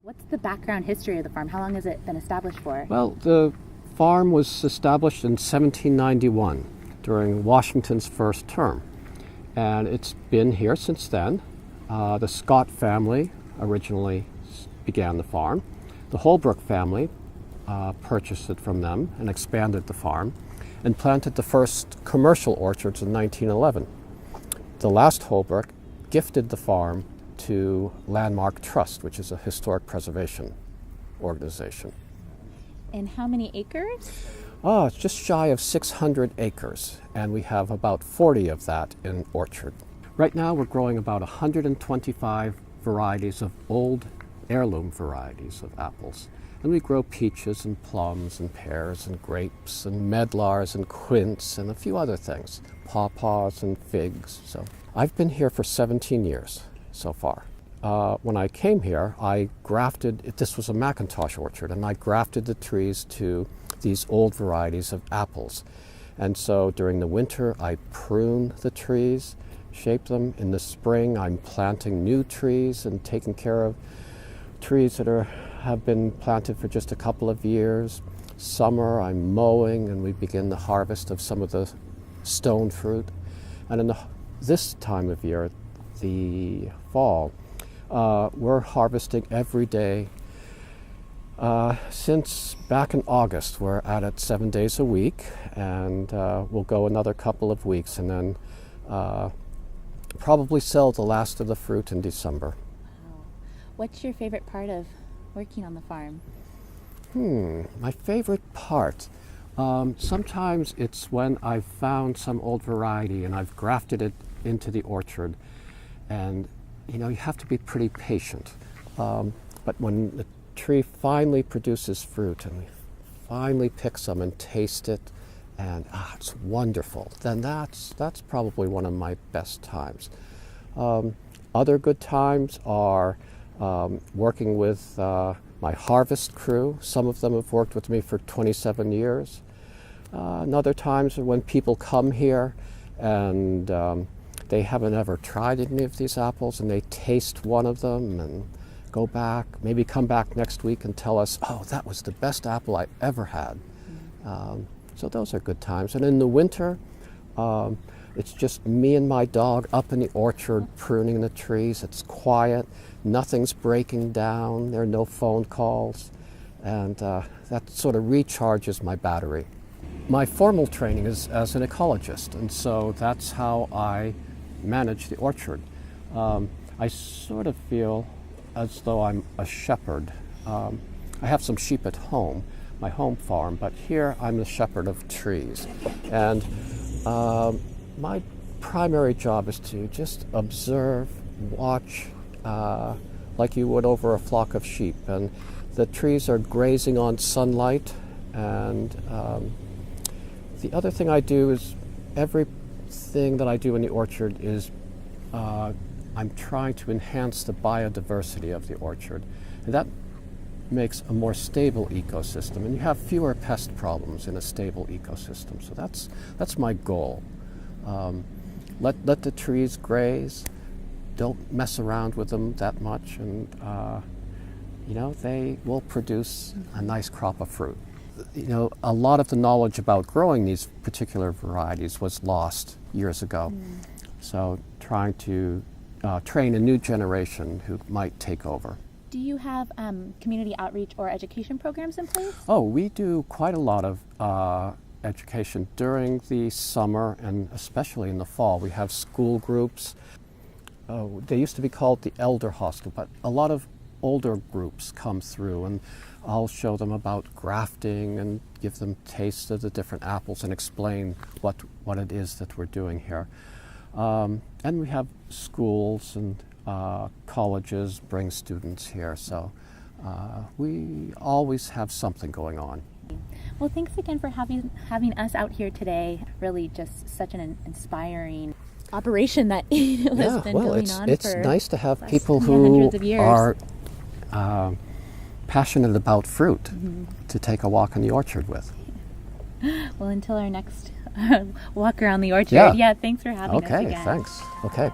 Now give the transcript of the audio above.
What's the background history of the farm? How long has it been established for? Well, the farm was established in 1791 during Washington's first term, and it's been here since then. The Scott family originally began the farm. The Holbrook family purchased it from them and expanded the farm and planted the first commercial orchards in 1911. The last Holbrook gifted the farm to Landmark Trust, which is a historic preservation organization. And how many acres? Oh, it's just shy of 600 acres, and we have about 40 of that in orchard. Right now we're growing about 125 varieties of old heirloom varieties of apples. And we grow peaches and plums and pears and grapes and medlars and quince and a few other things, pawpaws and figs. So I've been here for 17 years so far. When I came here, I grafted, this was a Macintosh orchard, and I grafted the trees to these old varieties of apples. And so during the winter, I prune the trees, shape them. In the spring, I'm planting new trees and taking care of trees that have been planted for just a couple of years. Summer, I'm mowing, and we begin the harvest of some of the stone fruit. And in this time of year, the fall, we're harvesting every day. Since back in August, we're at it 7 days a week, and we'll go another couple of weeks, and then probably sell the last of the fruit in December. Wow. What's your favorite part of working on the farm? My favorite part. Sometimes it's when I've found some old variety and I've grafted it into the orchard, and you have to be pretty patient. But when the tree finally produces fruit and we finally pick some and taste it, and it's wonderful, then that's probably one of my best times. Other good times are working with my harvest crew. Some of them have worked with me for 27 years. And other times are when people come here and they haven't ever tried any of these apples, and they taste one of them and go back, maybe come back next week and tell us, oh, that was the best apple I ever had. So those are good times. And in the winter, it's just me and my dog up in the orchard pruning the trees. It's quiet, nothing's breaking down, there are no phone calls, and that sort of recharges my battery. My formal training is as an ecologist, and so that's how I manage the orchard. I sort of feel as though I'm a shepherd. I have some sheep at home, my home farm, but here I'm the shepherd of trees. And my primary job is to just observe, watch, like you would over a flock of sheep. And the trees are grazing on sunlight, and the other thing I do is everything that I do in the orchard is I'm trying to enhance the biodiversity of the orchard. And that makes a more stable ecosystem, and you have fewer pest problems in a stable ecosystem. So that's my goal. Let the trees graze. Don't mess around with them that much, and they will produce a nice crop of fruit. A lot of the knowledge about growing these particular varieties was lost years ago. So trying to train a new generation who might take over. Do you have community outreach or education programs in place? Oh, we do quite a lot of education during the summer and especially in the fall. We have school groups. They used to be called the Elder Hostel, but a lot of older groups come through, and I'll show them about grafting and give them tastes of the different apples and explain what it is that we're doing here. And we have schools and colleges bring students here, so we always have something going on. Well, thanks again for having us out here today. Really just such an inspiring operation that has been going on it's for nice to have people who are passionate about fruit to take a walk in the orchard with. Well, until our next walk around the orchard. Yeah, thanks for having us again. Okay, thanks. Okay.